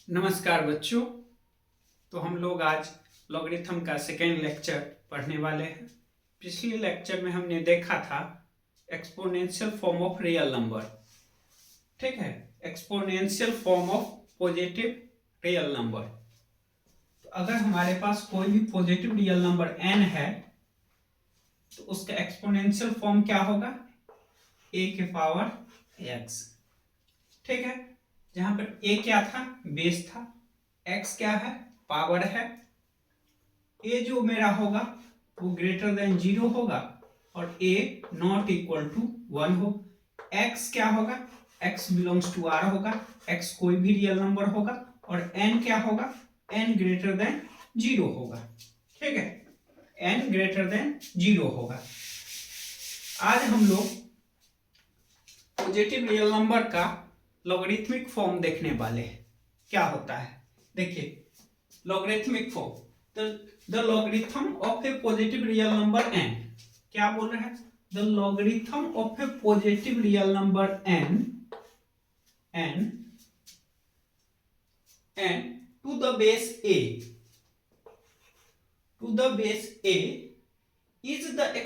नमस्कार बच्चों। तो हम लोग आज लॉगरिथम का सेकेंड लेक्चर पढ़ने वाले हैं। पिछले लेक्चर में हमने देखा था exponential form of real number, ठीक है, exponential form of positive real number. तो अगर हमारे पास कोई भी पॉजिटिव रियल नंबर n है तो उसका एक्सपोनेंशियल फॉर्म क्या होगा, a के पावर x, ठीक है। जहां पर a क्या था, बेस था, x क्या है, पावर है। a जो मेरा होगा वो ग्रेटर देन 0 होगा और a नॉट इक्वल टू 1 हो। x क्या होगा, x बिलोंग्स टू r होगा, x कोई भी रियल नंबर होगा और n क्या होगा, n ग्रेटर देन 0 होगा, ठीक है, n ग्रेटर देन 0 होगा। आज हम लोग पॉजिटिव रियल नंबर का लॉगरिथमिक फॉर्म देखने वाले हैं। क्या होता है, देखिए logarithmic form, the logarithm of a positive real number n। क्या बोल रहे हैं, the logarithm of a positive real number n to the base a is the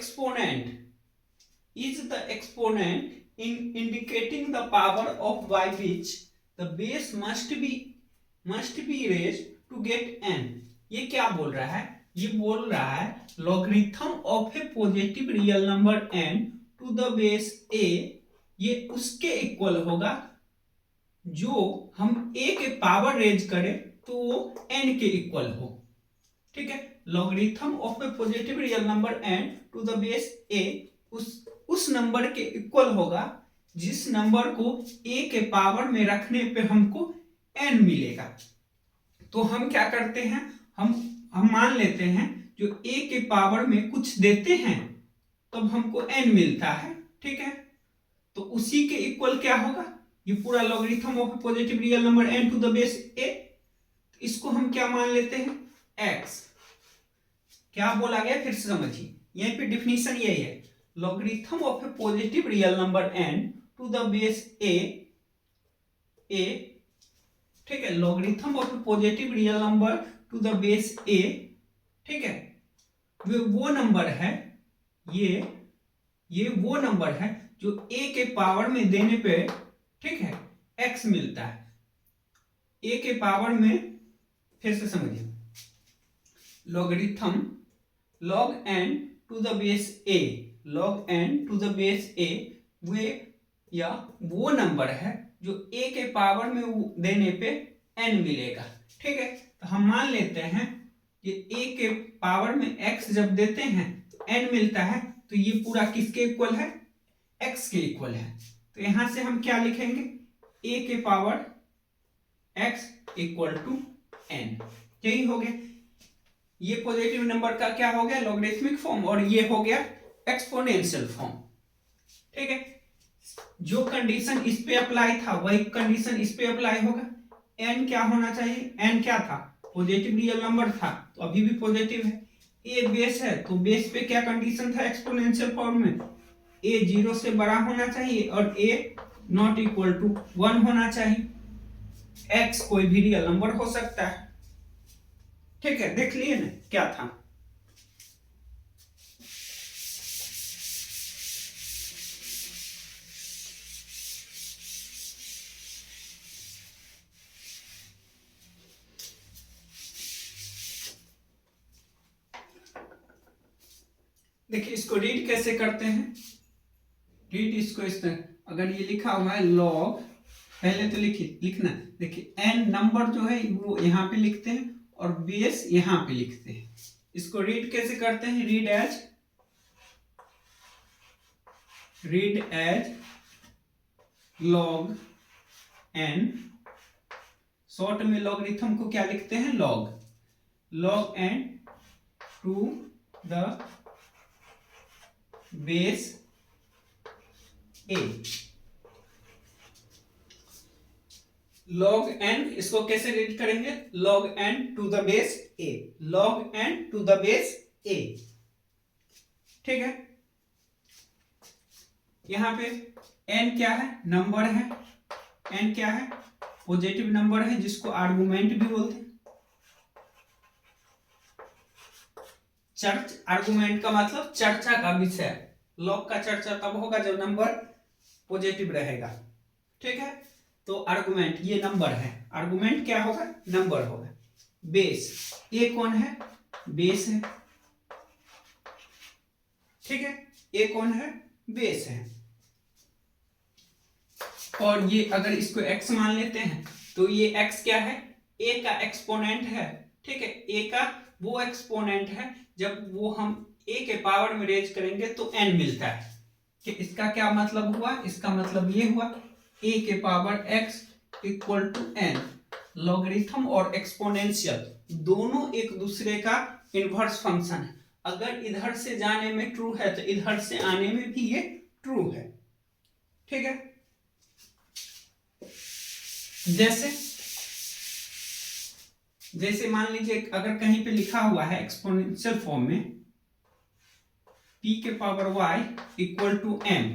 exponent in indicating the power of by which the base must be raised to get n। ये क्या बोल रहा है, ये बोल रहा है logarithm of a positive real number n to the base a, ये उसके इक्वल होगा जो हम a के पावर रेज करें तो वो n के इक्वल हो, ठीक है। Logarithm of a positive real number n to the base a उस नंबर के इक्वल होगा जिस नंबर को a के पावर में रखने पे हमको n मिलेगा। तो हम क्या करते हैं, हम मान लेते हैं जो a के पावर में कुछ देते हैं तब हमको n मिलता है, ठीक है। तो उसी के इक्वल क्या होगा, ये पूरा logarithm of positive real number n to the base a, इसको हम क्या मान लेते हैं, x। क्या बोला गया फिर से समझिए, यहीं पे डिफिनीशन यही है, logarithm of a positive real number n to the base a, ठीक है, logarithm of a positive real number to the base a, ठीक है। वो नंबर है, ये वो नंबर है जो a के पावर में देने पे, ठीक है, x मिलता है। a के पावर में, फिर से समझिए, logarithm log n to the base a, log n to the base a वो नंबर है जो a के पावर में देने पे n मिलेगा, ठीक है। तो हम मान लेते हैं कि a के पावर में x जब देते हैं तो n मिलता है, तो ये पूरा किसके इक्वल है, x के इक्वल है। तो यहां से हम क्या लिखेंगे, a के power x equal to n, यही हो गया। ये पॉजिटिव नंबर का क्या हो गया, लॉगरिथमिक फॉर्म, और ये हो गया एक्सपोनेंशियल फॉर्म, ठीक है। जो कंडीशन इस पे अप्लाई था वही कंडीशन इस पे अप्लाई होगा। n क्या होना चाहिए, n क्या था, पॉजिटिव रियल नंबर था तो अभी भी पॉजिटिव है। a बेस है तो बेस पे क्या कंडीशन था एक्सपोनेंशियल फॉर्म में, a 0 से बड़ा होना चाहिए और a नॉट इक्वल टू 1 होना चाहिए। x कोई भी रियल नंबर हो सकता है, ठीक है। देख लिए ना क्या था, देखिए इसको रीड कैसे करते हैं, रीड इसको इस तरह, अगर ये लिखा हुआ है लॉग, पहले तो लिखना, देखिए n नंबर जो है वो यहाँ पे लिखते हैं और बेस यहाँ पे लिखते हैं। इसको रीड कैसे करते हैं, read as log n, short में लॉगरिथम को क्या लिखते हैं, log n to the base a, log n, इसको कैसे रीड करेंगे, log n to the base a, log n to the base a, ठीक है। यहां पे n क्या है, नंबर है, n क्या है, पॉजिटिव नंबर है जिसको आर्गुमेंट भी बोलते हैं। आर्गुमेंट का मतलब चर्चा का विषय। लॉग का चर्चा तब होगा जब नंबर पॉजिटिव रहेगा। ठीक है, तो आर्गुमेंट ये नंबर है, आर्गुमेंट क्या होगा, नंबर होगा। बेस, ये कौन है, बेस है। ठीक है, ये कौन है, बेस है। और ये अगर इसको x मान लेते हैं तो ये x क्या है, a का एक्सपोनेंट है। ठीक है, a का वो एक्सपोनेंट है जब वो हम a के पावर में रेज करेंगे तो n मिलता है। कि इसका क्या मतलब हुआ, इसका मतलब ये हुआ a के power x equal to n। Logarithm और एक्सपोनेंशियल दोनों एक दूसरे का इनवर्स फंक्शन है। अगर इधर से जाने में ट्रू है तो इधर से आने में भी ये ट्रू है। ठीक है, जैसे मान लीजिए अगर कहीं पे लिखा हुआ है एक्सपोनेंशियल फॉर्म में p के power y equal to m।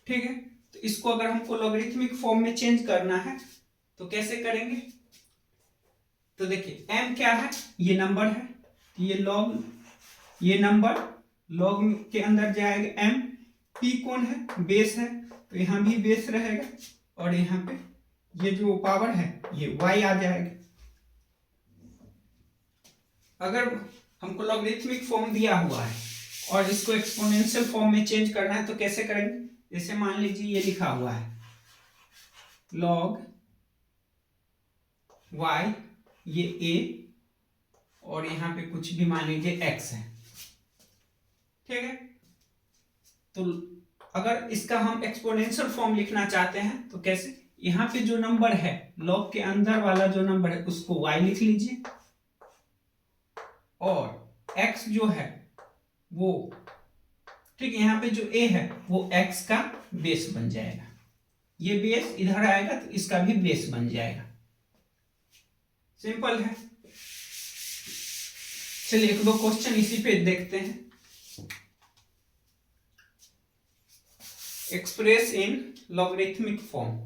ठीक है, तो इसको अगर हमको लॉगरिथमिक फॉर्म में चेंज करना है तो कैसे करेंगे, तो देखिए m क्या है, ये नंबर है, ये लॉग, ये नंबर लॉग के अंदर जाएगा m। p कौन है, बेस है, तो यहां भी बेस रहेगा और यहाँ पे ये जो पावर है ये y आ जाएगा। अगर हमको लॉगरिथमिक फॉर्म दिया हुआ है और इसको एक्सपोनेंशियल फॉर्म में चेंज करना है तो कैसे करेंगे, जैसे मान लीजिए ये लिखा हुआ है log y, ये a और यहाँ पे कुछ भी मान लीजिए x है। ठीक है, तो अगर इसका हम एक्सपोनेंशियल फॉर्म लिखना चाहते हैं तो कैसे, यहाँ पे जो नंबर है लॉग के अंदर वाला जो नंबर है उसको y लिख लीजिए और x जो है वो, ठीक है, यहाँ पे जो a है वो x का बेस बन जाएगा। ये बेस इधर आएगा तो इसका भी बेस बन जाएगा। सिंपल है। चलिए एक दो क्वेश्चन इसी पे देखते हैं। Express in logarithmic form.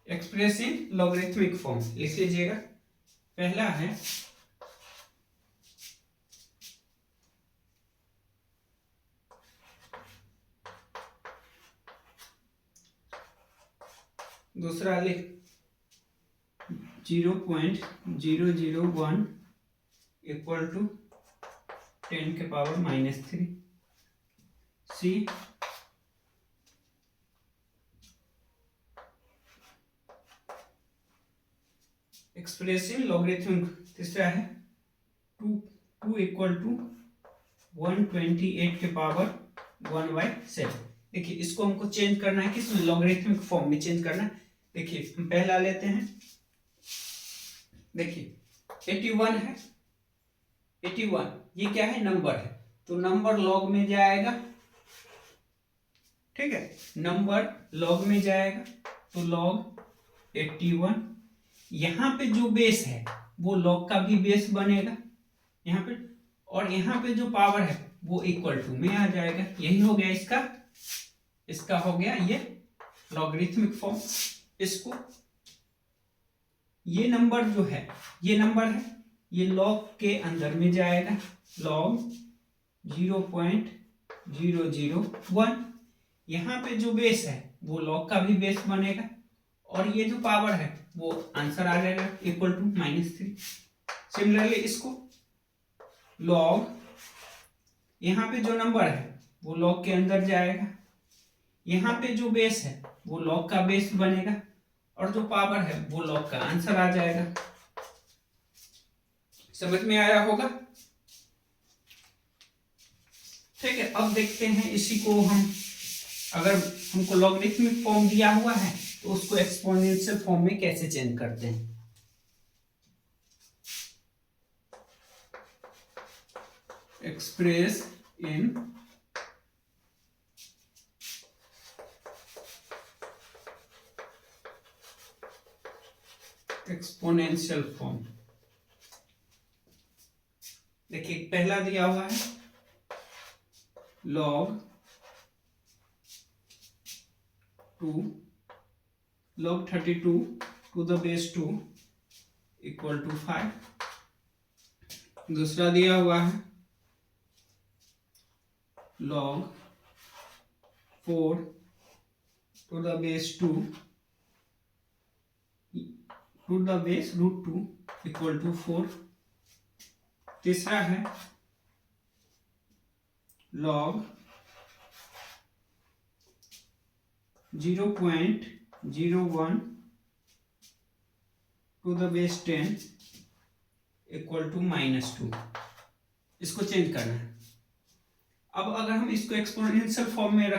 Express in logarithmic form लिख लीजिएगा। पहला है दूसरा लिख 0.001 इक्वल टू 10 के पावर -3। सी एक्सप्रेसिंग लॉगरिथमिक। तीसरा है 2 इक्वल टू 128 के पावर 1/7। देखिए इसको हमको चेंज करना है, किसमें, लॉगरिथमिक फॉर्म में चेंज करना है। देखिए हम पहला लेते हैं, देखिए 81 है, 81 ये क्या है, नंबर है, तो नंबर लॉग में जाएगा। ठीक है, नंबर लॉग में जाएगा तो लॉग 81। यहाँ पे जो बेस है वो लॉग का भी बेस बनेगा यहाँ पे, और यहाँ पे जो पावर है वो इक्वल टू में आ जाएगा। यही हो गया इसका हो गया ये लॉगरिथमिक फॉर्म। इसको ये नंबर जो है, ये नंबर है, ये लॉग के अंदर में जाएगा, लॉग 0.001। यहाँ पे जो बेस है वो लॉग का भी बेस बनेगा और ये जो पावर है वो आंसर आ जाएगा इक्वल टू -3। सिमिलरली इसको लॉग, यहाँ पे जो नंबर है वो लॉग के अंदर जाएगा, यहाँ पे जो बेस है वो लॉग का बेस बनेगा और जो पावर है वो लॉग का आंसर आ जाएगा। समझ में आया होगा। ठीक है, अब देखते हैं इसी को हम, अगर हमको लॉगरिथमिक फॉर्म दिया हुआ है तो उसको एक्सपोनेंशियल फॉर्म में कैसे चेंज करते हैं। Express in exponential form. पहला दिया हुआ है log 32 to the base 2 equal to 5। दूसरा दिया हुआ है log 4 to the base 2 to the base root 2 equal to 4। तीसरा है log 0.01 to the base 10 equal to -2। इसको चेंज करना है। अब अगर हम इसको एक्सपोनेंशियल फॉर्म में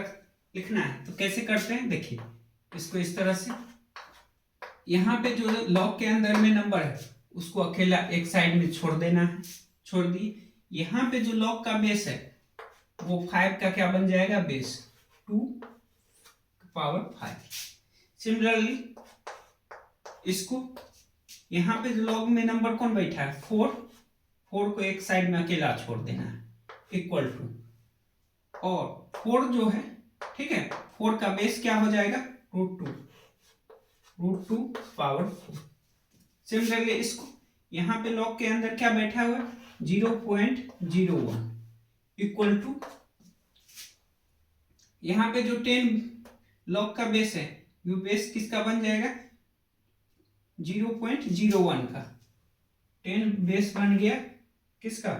लिखना है तो कैसे करते हैं, देखिए इसको इस तरह से, यहाँ पे जो लॉग के अंदर में नंबर है उसको अकेला एक साइड में छोड़ देना है, छोड़ दी। यहाँ पे जो लॉग का बेस है वो 5 का क्या बन जाएगा, बेस 2 पावर 5। सिमिलरली इसको यहाँ पे जो लॉग में नंबर कौन बैठा है 4 को एक साइड में अकेला छोड़ देना है, इक्वल टू, और 4 जो है, ठीक है, 4 का बेस क्या हो जाएगा, रूट टू पावर 4। सिमिलरली इसको यहाँ पे लॉग के अंदर क्या बैठा हुआ है 0.01 इक्वल टू, यहाँ पे जो 10 लॉग का बेस है, वो बेस किसका बन जाएगा 0.01 का। 10 बेस बन गया किसका,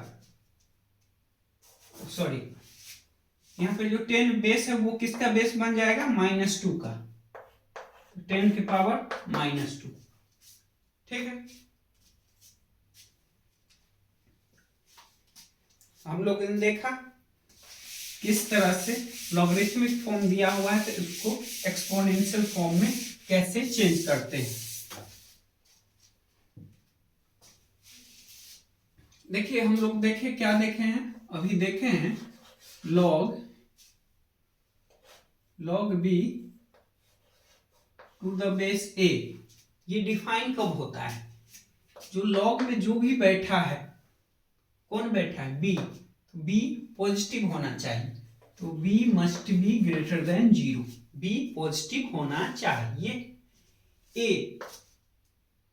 सॉरी, यहाँ पे जो 10 बेस है वो किसका बेस बन जाएगा -2 का, 10 की पावर -2। ठीक है, हम लोग ने देखा किस तरह से लॉगरिथमिक फॉर्म दिया हुआ है तो उसको एक्सपोनेंशियल फॉर्म में कैसे चेंज करते हैं। देखिए हम लोग देखे, क्या देखे हैं, अभी देखे हैं log b to the base a। ये डिफाइन कब होता है, जो log में जो भी बैठा है, कौन बैठा है b, तो b पॉजिटिव होना चाहिए, तो b must be greater than 0, b positive होना चाहिए। a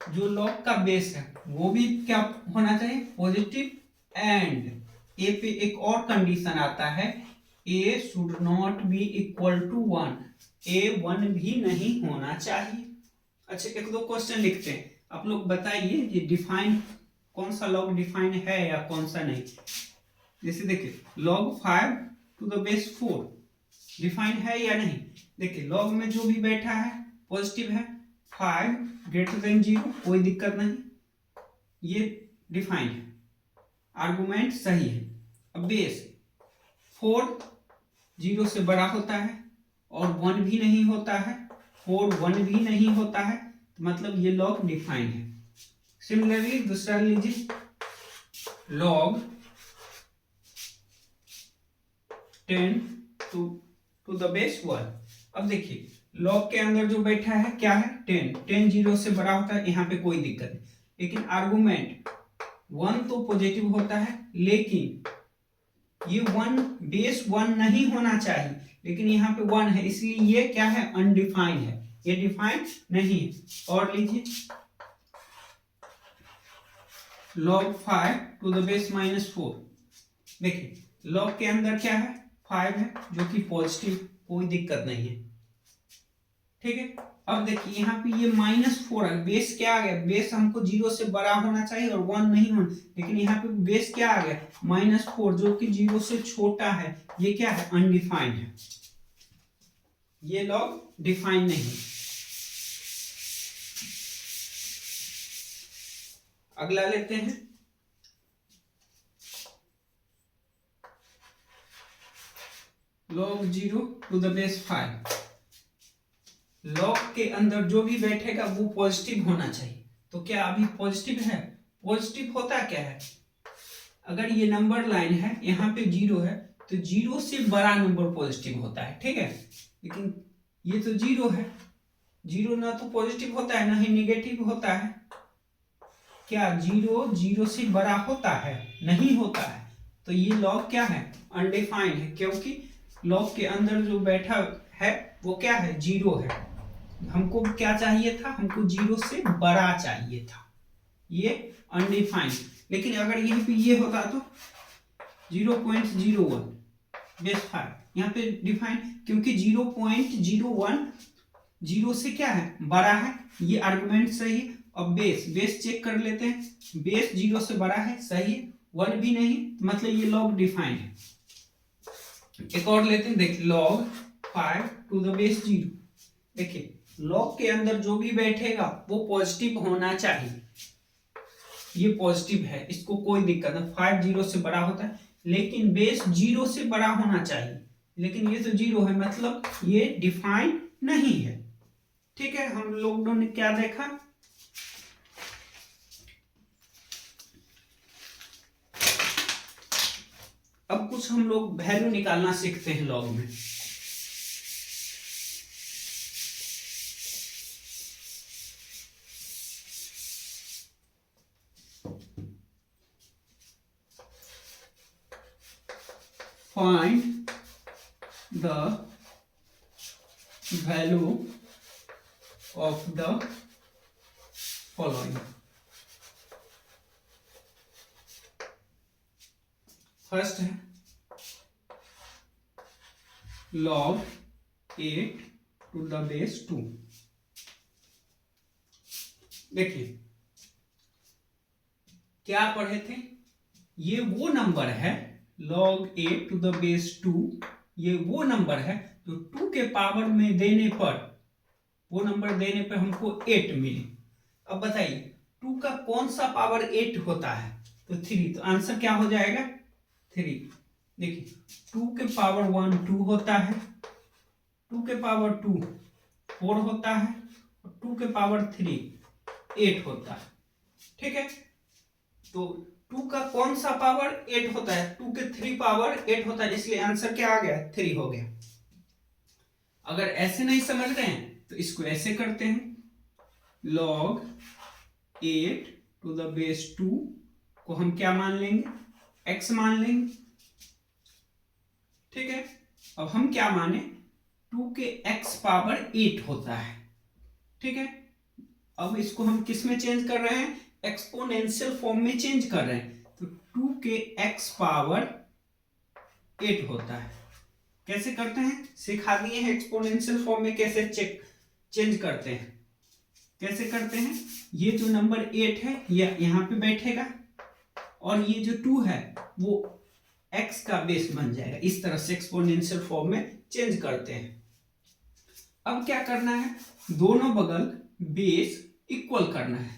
जो log का बेस है वो भी क्या होना चाहिए, पॉजिटिव, एंड a पे एक और कंडीशन आता है, a should not be equal to 1, a 1 भी नहीं होना चाहिए। अच्छा, एक दो क्वेश्चन लिखते हैं, आप लोग बताइए ये डिफाइन कौन सा log डिफाइन है या कौन सा नहीं। जैसे देखिए log 5 to the base 4 define है या नहीं। देखिए log में जो भी बैठा है पॉजिटिव है, 5 ग्रेटर देन 0 कोई दिक्कत नहीं, ये डिफाइन है, आर्गुमेंट सही है। अब बेस 4 0 से बड़ा होता है और 1 भी नहीं होता है, 4 1 भी नहीं होता है, तो मतलब ये log डिफाइन है। सिमिलरली दूसरा लीजिए log 10 टू द बेस 1। अब देखिए log के अंदर जो बैठा है क्या है 10 0 से बड़ा होता है, यहाँ पे कोई दिक्कत नहीं, लेकिन आर्गुमेंट 1 तो पॉजिटिव होता है, लेकिन ये 1 बेस 1 नहीं होना चाहिए, लेकिन यहाँ पे 1 है, इसलिए ये क्या है, अनडिफाइंड है, ये डिफाइंड नहीं है। और लीजिए log 5 टू द बेस -4। देखिए log के अंदर क्या है 5 है जो कि पॉजिटिव, कोई दिक्कत नहीं है। ठीक है, अब देखिए यहाँ पे ये -4 है, बेस क्या आ गया, बेस हमको 0 से बड़ा होना चाहिए और 1 नहीं होना, लेकिन यहाँ पे बेस क्या आ गया -4 जो कि 0 से छोटा है, ये क्या है, अनडिफाइंड है, ये log डिफाइन नहीं। अगला लेते हैं log 0 to the base 5। log के अंदर जो भी बैठेगा वो पॉजिटिव होना चाहिए, तो क्या अभी पॉजिटिव है, पॉजिटिव होता क्या है, अगर ये नंबर लाइन है यहाँ पे 0 है तो 0 से बड़ा नंबर पॉजिटिव होता है। ठीक है, लेकिन ये तो 0 है, 0 ना तो पॉजिटिव होता है ना ही नेगेटिव होता है, क्या 0 0 से बड़ा होता है, नहीं होता है, तो ये लॉग क्या है, अनडिफाइंड है, क्योंकि लॉग के अंदर जो बैठा है वो क्या है, 0 है। हमको क्या चाहिए था, हमको 0 से बड़ा चाहिए था, ये अनडिफाइंड। लेकिन अगर यहीं पे ये होता तो 0.01 बेस 5, यहाँ पे डिफाइंड, क्योंकि 0.01 0 से क्या है, बड़ा है, ये आर्गुमेंट सही है। अब बेस चेक कर लेते हैं, बेस 0 से बड़ा है, सही है, 1 भी नहीं, मतलब ये लॉग डिफाइंड है। एक और लेते हैं, देखिए log 5 to the base 0। देखिए लॉग के अंदर जो भी बैठेगा वो पॉजिटिव होना चाहिए, ये पॉजिटिव है, इसको कोई दिक्कत नहीं, 5 0 से बड़ा होता है, लेकिन बेस 0 से बड़ा होना चाहिए, लेकिन ये तो 0 है, मतलब ये डिफाइंड नहीं है। ठीक है, हम लोगों ने क्या देखा, अब कुछ हम लोग वैल्यू निकालना सीखते हैं लॉग में। Find the value of the following. First है log 8 to the base 2। देखिए क्या पढ़े थे, ये वो नंबर है log 8 to the base 2, ये वो नंबर है जो 2 के पावर में देने पर, वो नंबर देने पर हमको 8 मिले। अब बताइए 2 का कौन सा पावर 8 होता है, तो 3, तो आंसर क्या हो जाएगा 3। देखिए 2 के पावर 1 2 होता है, 2 के पावर 2 4 होता है, और 2 के पावर 3 8 होता है। ठीक है, तो 2 का कौन सा पावर 8 होता है, 2 के 3 पावर 8 होता है, इसलिए आंसर क्या आ गया 3 हो गया। अगर ऐसे नहीं समझ रहे हैं तो इसको ऐसे करते हैं, log 8 to the base 2 को हम क्या मान लेंगे, x मान लेंगे। ठीक है, अब हम क्या माने, 2 के x पावर 8 होता है। ठीक है, अब इसको हम किस में चेंज कर रहे हैं, एक्सपोनेंशियल फॉर्म में चेंज कर रहे हैं, तो 2 के x पावर 8 होता है। कैसे करते हैं, सिखा दिए हैं एक्सपोनेंशियल फॉर्म में कैसे चेंज करते हैं। कैसे करते हैं, ये जो नंबर 8 है ये यहाँ पे बैठेगा, और ये जो 2 है वो x का बेस बन जाएगा। इस तरह से एक्सपोनेंशियल फॉर्म में चेंज करते हैं। अब क्या करना है, दोनों बगल बेस इक्वल करना है।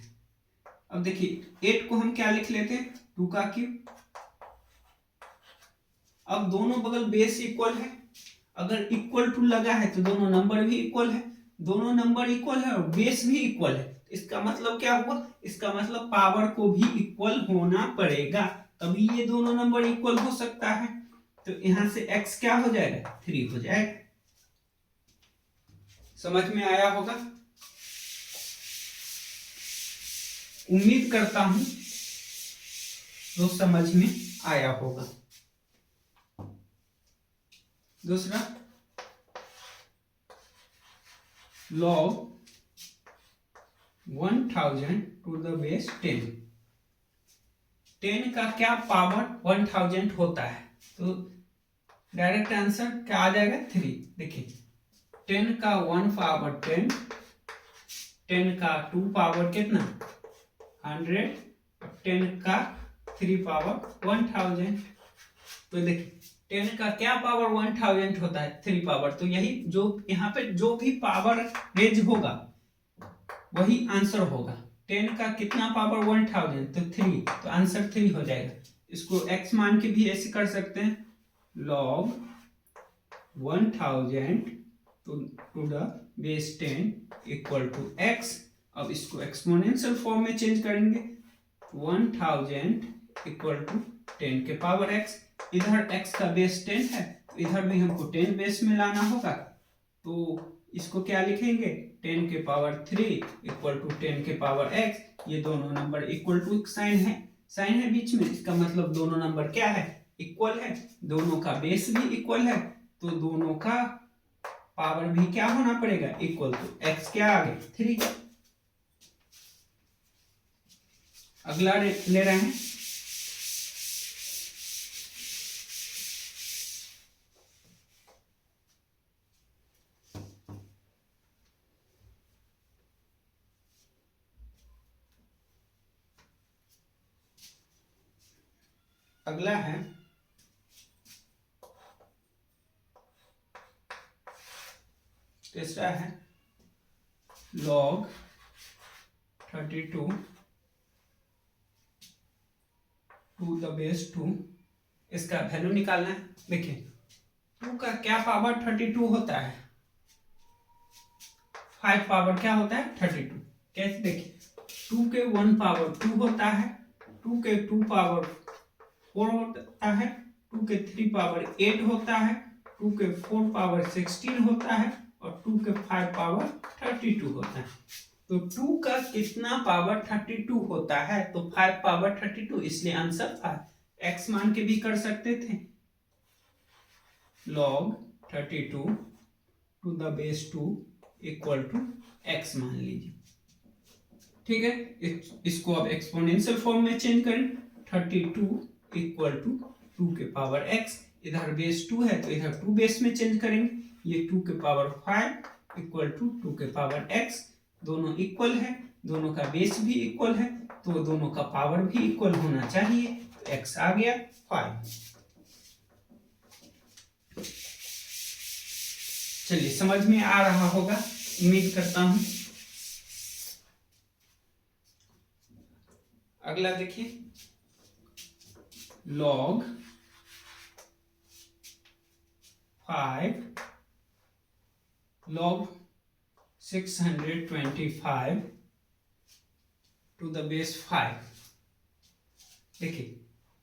अब देखिए 8 को हम क्या लिख लेते हैं, 2 का क्यूब। अब दोनों बगल बेस इक्वल है, अगर इक्वल टू लगा है तो दोनों नंबर भी इक्वल है, दोनों नंबर इक्वल है और बेस भी इक्वल है। इसका मतलब क्या हुआ, इसका मतलब पावर को भी इक्वल होना पड़ेगा, तभी ये दोनों नंबर इक्वल हो सकता है। तो यहां से x क्या हो जाएगा 3 हो जाएगा। समझ में आया होगा, उम्मीद करता हूं तो समझ में आया होगा। दूसरा log 1000 to the base 10। 10 का क्या पावर 1000 होता है, तो डायरेक्ट आंसर क्या आ जाएगा 3। देखिए 10 का 1 पावर 10, 10 का 2 पावर कितना 100, 10 का 3 पावर 1000। तो देखिए 10 का क्या पावर 1000 होता है 3 पावर, तो यही जो यहाँ पे जो भी पावर रेंज होगा वही आंसर होगा। 10 का कितना पावर 1000, तो 3, तो आंसर 3 हो जाएगा। इसको x मान के भी ऐसे कर सकते हैं, log 1000 to the base 10 equal to x। अब इसको एक्सपोनेंशियल फॉर्म में चेंज करेंगे, 1000 इक्वल टू 10 के पावर x। इधर x का बेस 10 है, इधर भी हमको 10 बेस में लाना होगा, तो इसको क्या लिखेंगे 10 के पावर 3 इक्वल टू 10 के पावर x। ये दोनों नंबर इक्वल टू साइन है बीच में, इसका मतलब दोनों नंबर क्या है इक्वल है, दोनों का बेस भी इक्वल है, तो दोनों का पावर भी क्या होना पड़ेगा, इक्वल। तो x क्या आ गया 3। अगला ले रहे हैं अगला है तीसरा है log 32 टू द बेस 2। इसका वैल्यू निकालना है। देखिए 2 का क्या पावर 32 होता है, 5 पावर क्या होता है 32। कैसे, देखिए 2 के 1 पावर 2 होता है, 2 के 2 पावर 4 होता है, 2 के 3 पावर 8 होता है, 2 के 4 पावर 16 होता है और 2 के 5 पावर 32 होता है। तो 2 का कितना पावर 32 होता है, तो 5 पावर 32, इसलिए आंसर 5। x मान के भी कर सकते थे, log 32 to the base 2 equal to x मान लीजिए। ठीक है, इसको अब एक्सपोनेंशियल फॉर्म में चेंज करें, 32 इक्वल टू 2 के पावर x, इधर बेस 2 है तो इधर 2 बेस में चेंज करेंगे, ये 2 के पावर 5 इक्वल टू 2 के पावर x, दोनों इक्वल है, दोनों का बेस भी इक्वल है, तो दोनों का पावर भी इक्वल होना चाहिए, तो x आ गया 5। चलिए, समझ में आ रहा होगा, उम्मीद करता हूं। अगला देखिए log 5 log 625 to the base 5। देखिए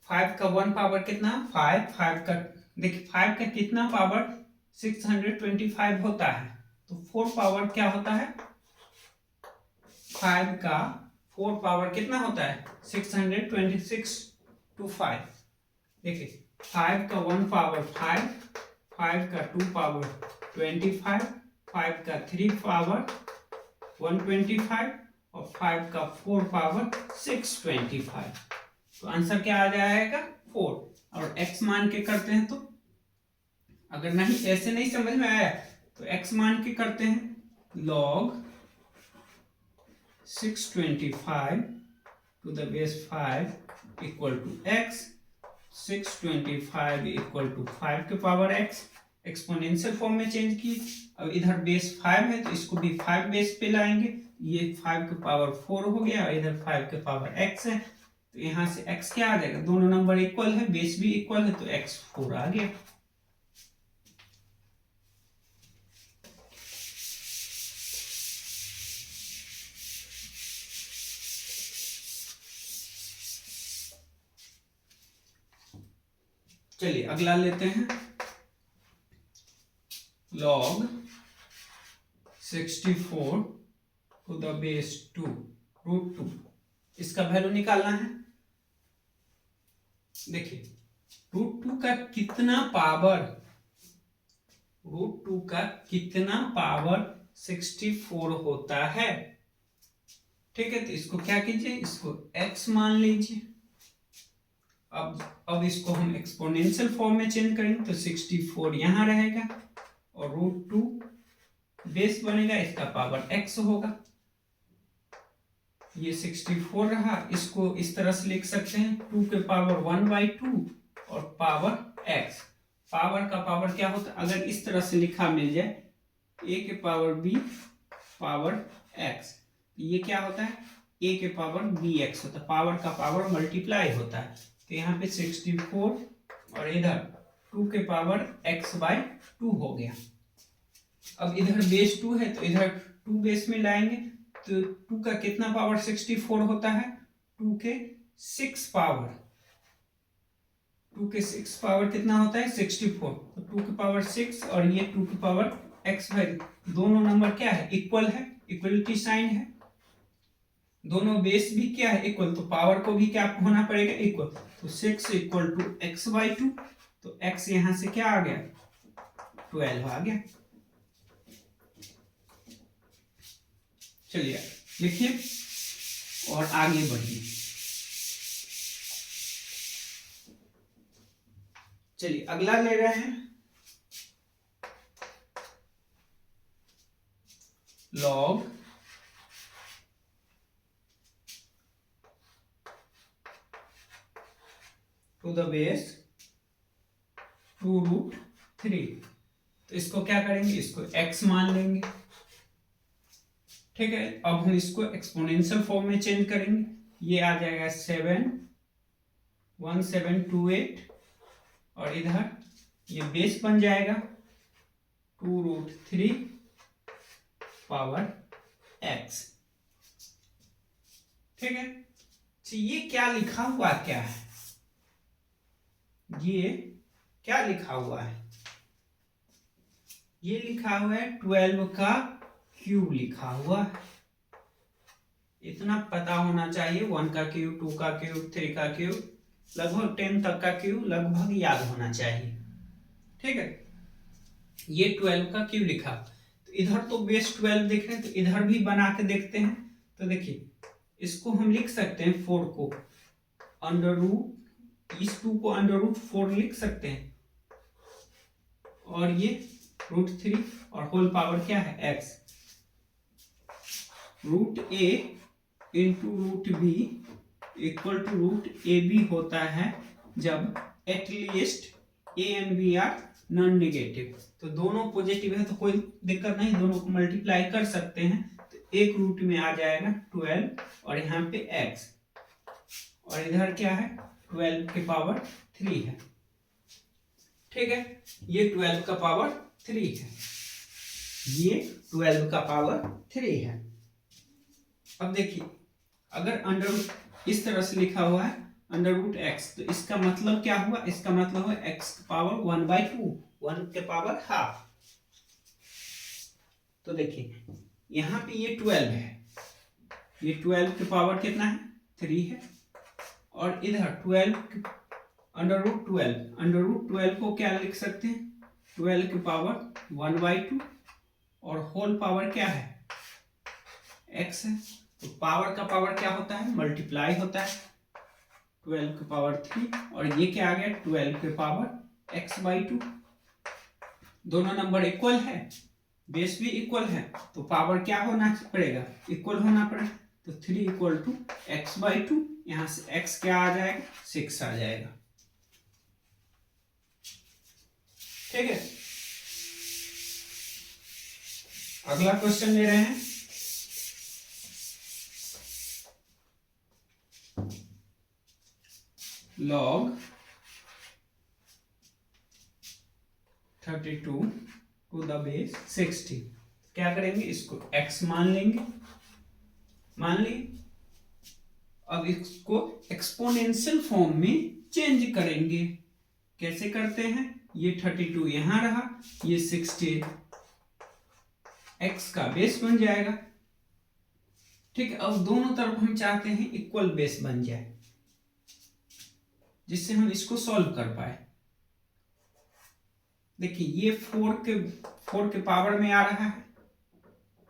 5 का 1 पावर कितना, 5 का, देखिए 5 का कितना पावर 625 होता है, तो 4 पावर क्या होता है, 5 का 4 पावर कितना होता है 626 टू 5। देखिए 5 का 1 पावर 5, 5 का 2 पावर 25, 5 का 3 पावर 125 और 5 का 4 पावर 625। तो आंसर क्या आ जाएगा 4। और x मान के करते हैं, तो अगर नहीं ऐसे नहीं समझ में आया तो x मान के करते हैं, log 625 to the base 5 equal to x, 625 equal to 5 के पावर x, एक्सपोनेंशियल फॉर्म में चेंज की। अब इधर बेस 5 है तो इसको भी 5 बेस पे लाएंगे, ये 5 के पावर 4 हो गया और इधर 5 के पावर x है, तो यहां से x क्या आ जाएगा, दोनों नंबर इक्वल है, बेस भी इक्वल है, तो x 4 आ गया। चलिए अगला लेते हैं, log 64 to the base 2 root 2। इसका वैल्यू निकालना है। देखिए रूट 2 का कितना पावर, रूट 2 का कितना पावर 64 होता है। ठीक है, तो इसको क्या कीजिए, इसको x मान लीजिए। अब इसको हम एक्सपोनेंशियल फॉर्म में चेंज करेंगे, तो 64 यहां रहेगा और रूट 2 बेस बनेगा, इसका पावर x होगा। ये 64 रहा, इसको इस तरह से लिख सकते हैं, 2 के पावर 1/2 और पावर x। पावर का पावर क्या होता है, अगर इस तरह से लिखा मिल जाए, a के पावर b पावर x, ये क्या होता है, a के पावर bx होता है, पावर का पावर मल्टीप्लाई होता है। तो यहाँ पे 64 और इधर 2 के पावर x/2 हो गया। अब इधर बेस 2 है तो इधर 2 बेस में लाएंगे, तो 2 का कितना पावर 64 होता है, 2 के 6 पावर, 2 के 6 पावर कितना होता है 64, तो 2 के पावर 6 और ये 2 के पावर x/, दोनों नंबर क्या है, इक्वल है, इक्वलिटी साइन है। दोनों बेस भी क्या है इक्वल, तो पावर को भी क्या होना पड़ेगा इक्वल, तो 6 इक्वल टू x/2, तो x यहां से क्या आ गया 12 आ गया। चलिए लिखिए और आगे बढ़िए। चलिए अगला ले रहे हैं log टू द बेस 2√3। तो इसको क्या करेंगे, इसको x मान लेंगे, ठीक है। अब हम इसको एक्सपोनेंशियल फॉर्म में चेंज करेंगे, ये आ जाएगा 71728, और इधर ये बेस बन जाएगा 2√3 पावर x, ठीक है। तो ये क्या लिखा हुआ क्या है, ये क्या लिखा हुआ है, ये लिखा हुआ है 12 का क्यूब लिखा हुआ है। इतना पता होना चाहिए, 1 का क्यूब, 2 का क्यूब, 3 का क्यूब, लगभग 10 तक का क्यूब लगभग याद होना चाहिए, ठीक है। ये 12 का क्यूब लिखा, तो इधर तो बेस 12 देख रहे हैं, तो इधर भी बना के देखते हैं। तो देखिए इसको हम लिख सकते हैं 4 को अंडर रूट, इस 2 को अंडर रूट 4 लिख सकते हैं, और ये √3 और होल पावर क्या है x, √a into √b equal to √ab होता है जब at least a and b are non negative. तो दोनों पॉजिटिव है तो कोई दिक्कत नहीं, दोनों को मल्टीप्लाई कर सकते हैं, तो एक रूट में आ जाएगा 12 और यहाँ पे x, और इधर क्या है 12 के पावर 3 है, ठीक है। ये 12 का पावर 3 है, ये 12 का पावर 3 है। अब देखिए अगर अंडर रूट इस तरह से लिखा हुआ है अंडर रूट x, तो इसका मतलब क्या हुआ, इसका मतलब हुआ x की पावर 1/2, 1 के पावर हाफ। तो देखिए यहाँ पे ये 12 है, ये 12 के पावर कितना है 3 है, और इधर 12 अंडर रूट 12 को क्या लिख सकते हैं 12 के पावर 1/2, और होल पावर क्या है x है। तो पावर का पावर क्या होता है मल्टीप्लाई होता है, 12 के पावर 3, और ये क्या आ गया 12 के पावर x/2। दोनों नंबर इक्वल है, बेस भी इक्वल है, तो पावर क्या होना पड़ेगा इक्वल होना पड़ेगा, तो 3 इक्वल टू x/2, यहां से x क्या आ जाएगा 6 आ जाएगा, ठीक है। अगला क्वेश्चन ले रहे हैं log 32 टू द बेस 60। क्या करेंगे, इसको x मान लेंगे, मान ली। अब इसको एक्सपोनेंशियल फॉर्म में चेंज करेंगे, कैसे करते हैं, ये 32 यहां रहा, ये 60 x का बेस बन जाएगा, ठीक है। अब दोनों तरफ हम चाहते हैं इक्वल बेस बन जाए, जिससे हम इसको सॉल्व कर पाए। देखिए ये 4 के पावर में आ रहा है,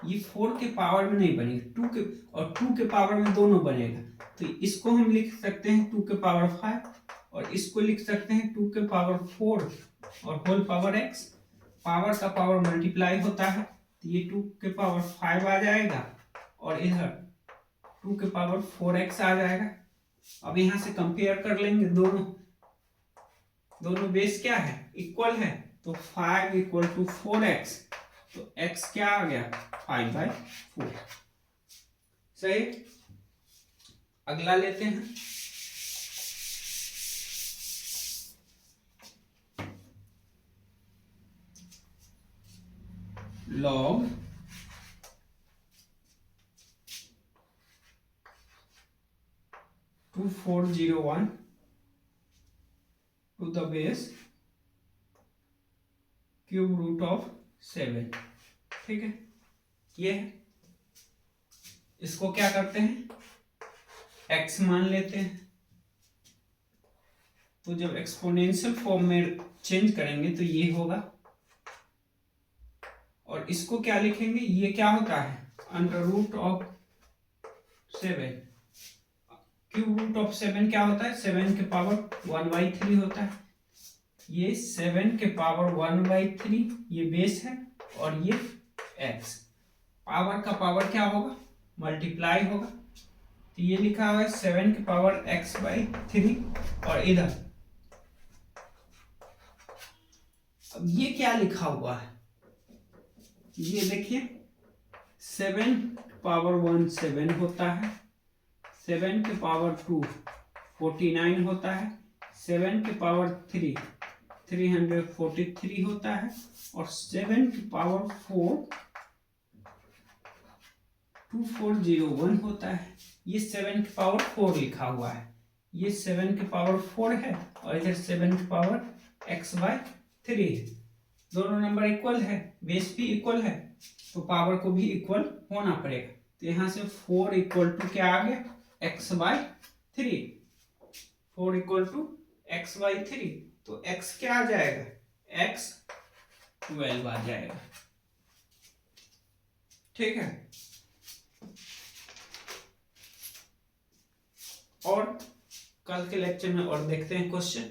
ये 4 के पावर में नहीं बनेगा, 2 के और 2 के पावर में दोनों बनेगा, तो इसको हम लिख सकते हैं 2 के पावर 5, और इसको लिख सकते हैं 2 के पावर 4 और होल पावर x। पावर का पावर मल्टीप्लाई होता है, तो ये 2 के पावर 5 आ जाएगा, और इधर 2 के पावर 4x आ जाएगा। अब यहां से कंपेयर कर लेंगे, दोनों बेस क्या है इक्वल है, तो 5 इक्वल टू 4x, तो x क्या आ गया 5/4, सही। अगला लेते हैं log 2401 to the base cube root of 7, ठीक है। ये है, इसको क्या करते हैं x मान लेते हैं। तो जब एक्सपोनेंशियल फॉर्म में चेंज करेंगे तो ये होगा, और इसको क्या लिखेंगे, ये क्या होता है, under root of 7। Cube root of 7 क्या होता है, 7 के पावर 1/3 होता है। ये 7 के पावर 1/3 ये बेस है, और ये x, पावर का पावर क्या होगा, मल्टीप्लाई होगा। तो ये लिखा हुआ है 7 के पावर x/3, और इधर अब ये क्या लिखा हुआ है, ये देखिए 7 पावर 1 7 होता है, 7 के पावर 2 49 होता है, 7 के पावर 3 343 होता है, और 7 के पावर 4 2401 होता है। ये 7 के पावर 4 लिखा हुआ है, ये 7 के पावर 4 है, और इधर 7 के पावर x/3 है। दोनों नंबर इक्वल है, बेस भी इक्वल है, तो पावर को भी इक्वल होना पड़ेगा। तो यहाँ से 4 इक्वल टू क्या आ गया, x/3, 4 इक्वल टू x/3, तो x क्या आ जाएगा, x 12 आ जाएगा। ठीक है, और कल के लेक्चर में और देखते हैं क्वेश्चन।